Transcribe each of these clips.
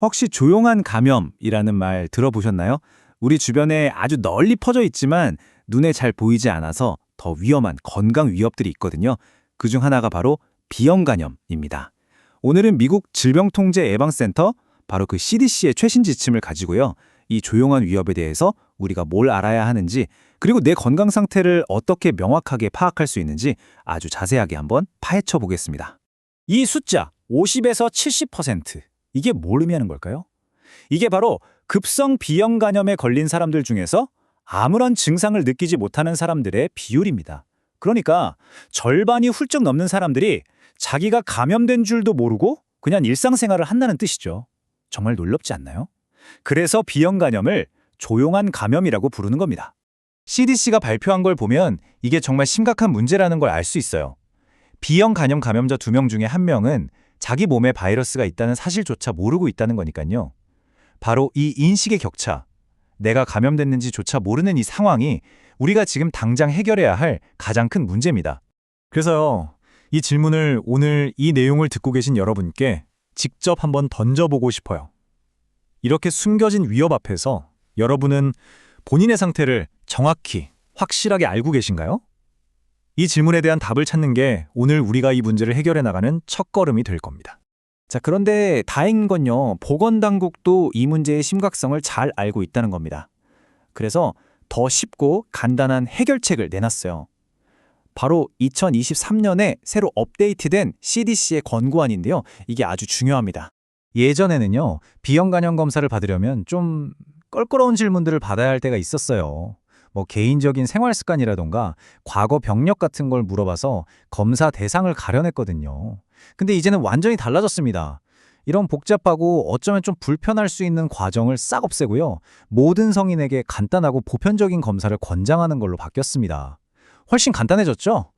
혹시 조용한 감염이라는 말 들어보셨나요? 우리 주변에 아주 널리 퍼져 있지만 눈에 잘 보이지 않아서 더 위험한 건강 위협들이 있거든요. 그중 하나가 바로 비형 간염입니다. 오늘은 미국 질병통제예방센터, 바로 그 CDC의 최신 지침을 가지고요. 이 조용한 위협에 대해서 우리가 뭘 알아야 하는지, 그리고 내 건강 상태를 어떻게 명확하게 파악할 수 있는지 아주 자세하게 한번 파헤쳐 보겠습니다. 이 숫자 50에서 70%, 이게 뭘 의미하는 걸까요? 이게 바로 급성 비형 간염에 걸린 사람들 중에서 아무런 증상을 느끼지 못하는 사람들의 비율입니다. 그러니까 절반이 훌쩍 넘는 사람들이 자기가 감염된 줄도 모르고 그냥 일상생활을 한다는 뜻이죠. 정말 놀랍지 않나요? 그래서 비형 간염을 조용한 감염이라고 부르는 겁니다. CDC가 발표한 걸 보면 이게 정말 심각한 문제라는 걸 알 수 있어요. 비형 간염 감염자 2명 중에 1명은 자기 몸에 바이러스가 있다는 사실조차 모르고 있다는 거니까요. 바로 이 인식의 격차, 내가 감염됐는지조차 모르는 이 상황이 우리가 지금 당장 해결해야 할 가장 큰 문제입니다. 그래서요, 이 질문을 오늘 이 내용을 듣고 계신 여러분께 직접 한번 던져보고 싶어요. 이렇게 숨겨진 위협 앞에서 여러분은 본인의 상태를 정확히, 확실하게 알고 계신가요? 이 질문에 대한 답을 찾는 게 오늘 우리가 이 문제를 해결해 나가는 첫걸음이 될 겁니다. 자, 그런데 다행인 건요, 보건당국도 이 문제의 심각성을 잘 알고 있다는 겁니다. 그래서 더 쉽고 간단한 해결책을 내놨어요. 바로 2023년에 새로 업데이트된 CDC의 권고안인데요. 이게 아주 중요합니다. 예전에는요, 비형 간염 검사를 받으려면 좀 껄끄러운 질문들을 받아야 할 때가 있었어요. 개인적인 생활 습관이라던가 과거 병력 같은 걸 물어봐서 검사 대상을 가려냈거든요. 근데 이제는 완전히 달라졌습니다. 이런 복잡하고 어쩌면 좀 불편할 수 있는 과정을 싹 없애고요. 모든 성인에게 간단하고 보편적인 검사를 권장하는 걸로 바뀌었습니다. 훨씬 간단해졌죠?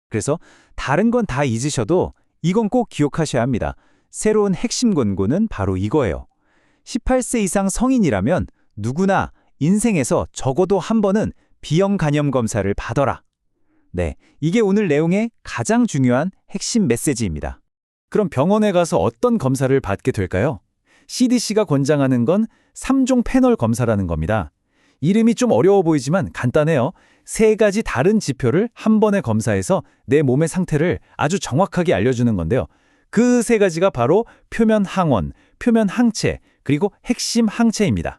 그래서 다른 건 다 잊으셔도 이건 꼭 기억하셔야 합니다. 새로운 핵심 권고는 바로 이거예요. 18세 이상 성인이라면 누구나 인생에서 적어도 한 번은 비형 간염 검사를 받아라. 네, 이게 오늘 내용의 가장 중요한 핵심 메시지입니다. 그럼 병원에 가서 어떤 검사를 받게 될까요? CDC가 권장하는 건 3종 패널 검사라는 겁니다. 이름이 좀 어려워 보이지만 간단해요. 3가지 다른 지표를 한 번에 검사해서 내 몸의 상태를 아주 정확하게 알려주는 건데요. 그 3가지가 바로 표면 항원, 표면 항체, 그리고 핵심 항체입니다.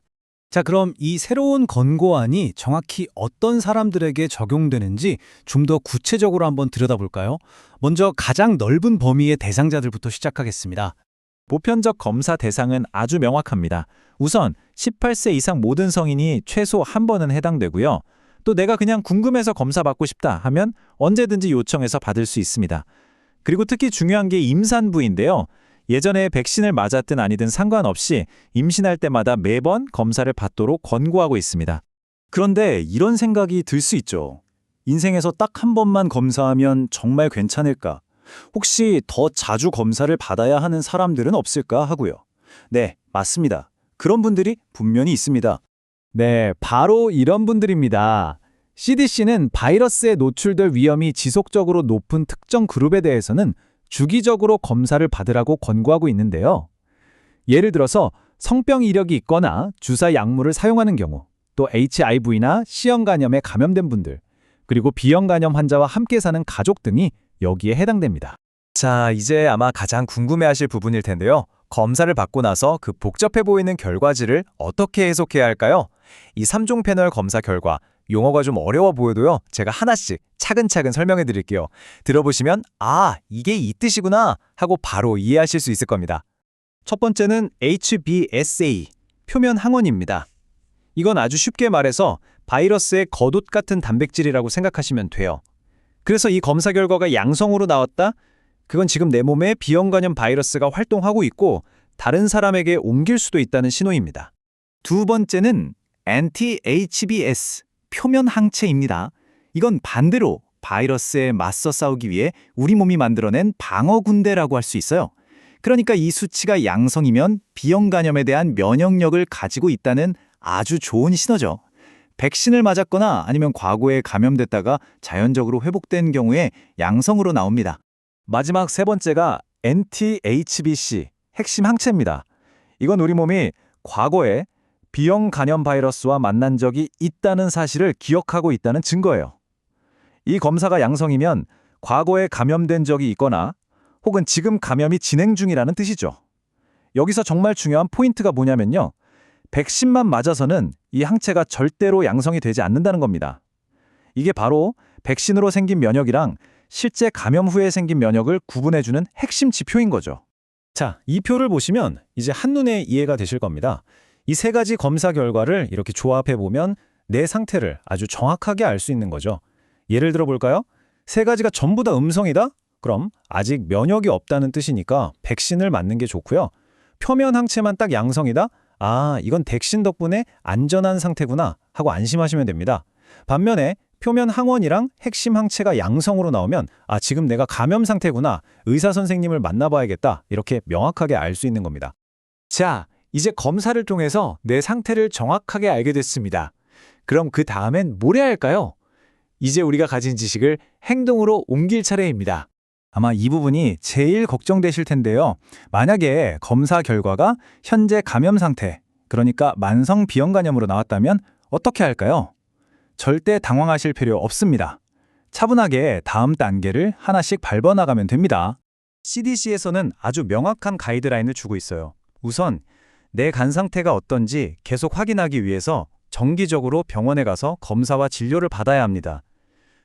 자, 그럼 이 새로운 권고안이 정확히 어떤 사람들에게 적용되는지 좀 더 구체적으로 한번 들여다볼까요? 먼저 가장 넓은 범위의 대상자들부터 시작하겠습니다. 보편적 검사 대상은 아주 명확합니다. 우선 18세 이상 모든 성인이 최소 한 번은 해당되고요. 또 내가 그냥 궁금해서 검사 받고 싶다 하면 언제든지 요청해서 받을 수 있습니다. 그리고 특히 중요한 게 임산부인데요. 예전에 백신을 맞았든 아니든 상관없이 임신할 때마다 매번 검사를 받도록 권고하고 있습니다. 그런데 이런 생각이 들 수 있죠. 인생에서 딱 한 번만 검사하면 정말 괜찮을까? 혹시 더 자주 검사를 받아야 하는 사람들은 없을까 하고요. 네, 맞습니다. 그런 분들이 분명히 있습니다. 네, 바로 이런 분들입니다. CDC는 바이러스에 노출될 위험이 지속적으로 높은 특정 그룹에 대해서는 주기적으로 검사를 받으라고 권고하고 있는데요. 예를 들어서 성병 이력이 있거나 주사 약물을 사용하는 경우, 또 HIV나 C형 간염에 감염된 분들, 그리고 B형 간염 환자와 함께 사는 가족 등이 여기에 해당됩니다. 자, 이제 아마 가장 궁금해하실 부분일 텐데요. 검사를 받고 나서 그 복잡해 보이는 결과지를 어떻게 해석해야 할까요? 이 3종 패널 검사 결과, 용어가 좀 어려워 보여도요, 제가 하나씩 차근차근 설명해 드릴게요. 들어보시면 아, 이게 이 뜻이구나 하고 바로 이해하실 수 있을 겁니다. 첫 번째는 HBsA, 표면 항원입니다. 이건 아주 쉽게 말해서 바이러스의 겉옷 같은 단백질이라고 생각하시면 돼요. 그래서 이 검사 결과가 양성으로 나왔다? 그건 지금 내 몸에 비형 간염 바이러스가 활동하고 있고 다른 사람에게 옮길 수도 있다는 신호입니다. 두 번째는 anti-HBs, 표면 항체입니다. 이건 반대로 바이러스에 맞서 싸우기 위해 우리 몸이 만들어낸 방어 군대라고 할 수 있어요. 그러니까 이 수치가 양성이면 비형 간염에 대한 면역력을 가지고 있다는 아주 좋은 신호죠. 백신을 맞았거나 아니면 과거에 감염됐다가 자연적으로 회복된 경우에 양성으로 나옵니다. 마지막 세 번째가 anti-HBC, 핵심 항체입니다. 이건 우리 몸이 과거에 B형 간염 바이러스와 만난 적이 있다는 사실을 기억하고 있다는 증거예요. 이 검사가 양성이면 과거에 감염된 적이 있거나 혹은 지금 감염이 진행 중이라는 뜻이죠. 여기서 정말 중요한 포인트가 뭐냐면요. 백신만 맞아서는 이 항체가 절대로 양성이 되지 않는다는 겁니다. 이게 바로 백신으로 생긴 면역이랑 실제 감염 후에 생긴 면역을 구분해주는 핵심 지표인 거죠. 자, 이 표를 보시면 이제 한눈에 이해가 되실 겁니다. 이 세 가지 검사 결과를 이렇게 조합해 보면 내 상태를 아주 정확하게 알 수 있는 거죠. 예를 들어 볼까요? 세 가지가 전부 다 음성이다? 그럼 아직 면역이 없다는 뜻이니까 백신을 맞는 게 좋고요. 표면 항체만 딱 양성이다? 아, 이건 백신 덕분에 안전한 상태구나 하고 안심하시면 됩니다. 반면에 표면 항원이랑 핵심 항체가 양성으로 나오면 아, 지금 내가 감염 상태구나. 의사 선생님을 만나봐야겠다. 이렇게 명확하게 알 수 있는 겁니다. 자, 이제 검사를 통해서 내 상태를 정확하게 알게 됐습니다. 그럼 그 다음엔 뭘 해야 할까요? 이제 우리가 가진 지식을 행동으로 옮길 차례입니다. 아마 이 부분이 제일 걱정되실 텐데요. 만약에 검사 결과가 현재 감염 상태, 그러니까 만성 B형 간염으로 나왔다면 어떻게 할까요? 절대 당황하실 필요 없습니다. 차분하게 다음 단계를 하나씩 밟아나가면 됩니다. CDC에서는 아주 명확한 가이드라인을 주고 있어요. 우선 내 간 상태가 어떤지 계속 확인하기 위해서 정기적으로 병원에 가서 검사와 진료를 받아야 합니다.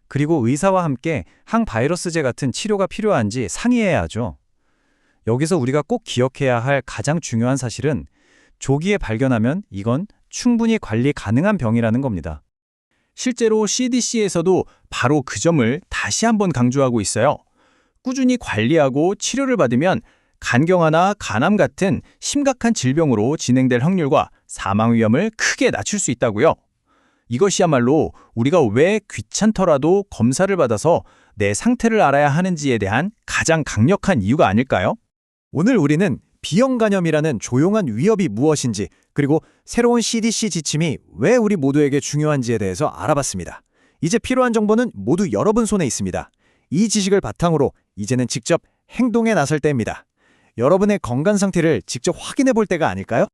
그리고 의사와 함께 항바이러스제 같은 치료가 필요한지 상의해야 하죠. 여기서 우리가 꼭 기억해야 할 가장 중요한 사실은 조기에 발견하면 이건 충분히 관리 가능한 병이라는 겁니다. 실제로 CDC에서도 바로 그 점을 다시 한번 강조하고 있어요. 꾸준히 관리하고 치료를 받으면 간경화나 간암 같은 심각한 질병으로 진행될 확률과 사망 위험을 크게 낮출 수 있다고요. 이것이야말로 우리가 왜 귀찮더라도 검사를 받아서 내 상태를 알아야 하는지에 대한 가장 강력한 이유가 아닐까요? 오늘 우리는 B형 간염이라는 조용한 위협이 무엇인지, 그리고 새로운 CDC 지침이 왜 우리 모두에게 중요한지에 대해서 알아봤습니다. 이제 필요한 정보는 모두 여러분 손에 있습니다. 이 지식을 바탕으로 이제는 직접 행동에 나설 때입니다. 여러분의 건강 상태를 직접 확인해 볼 때가 아닐까요?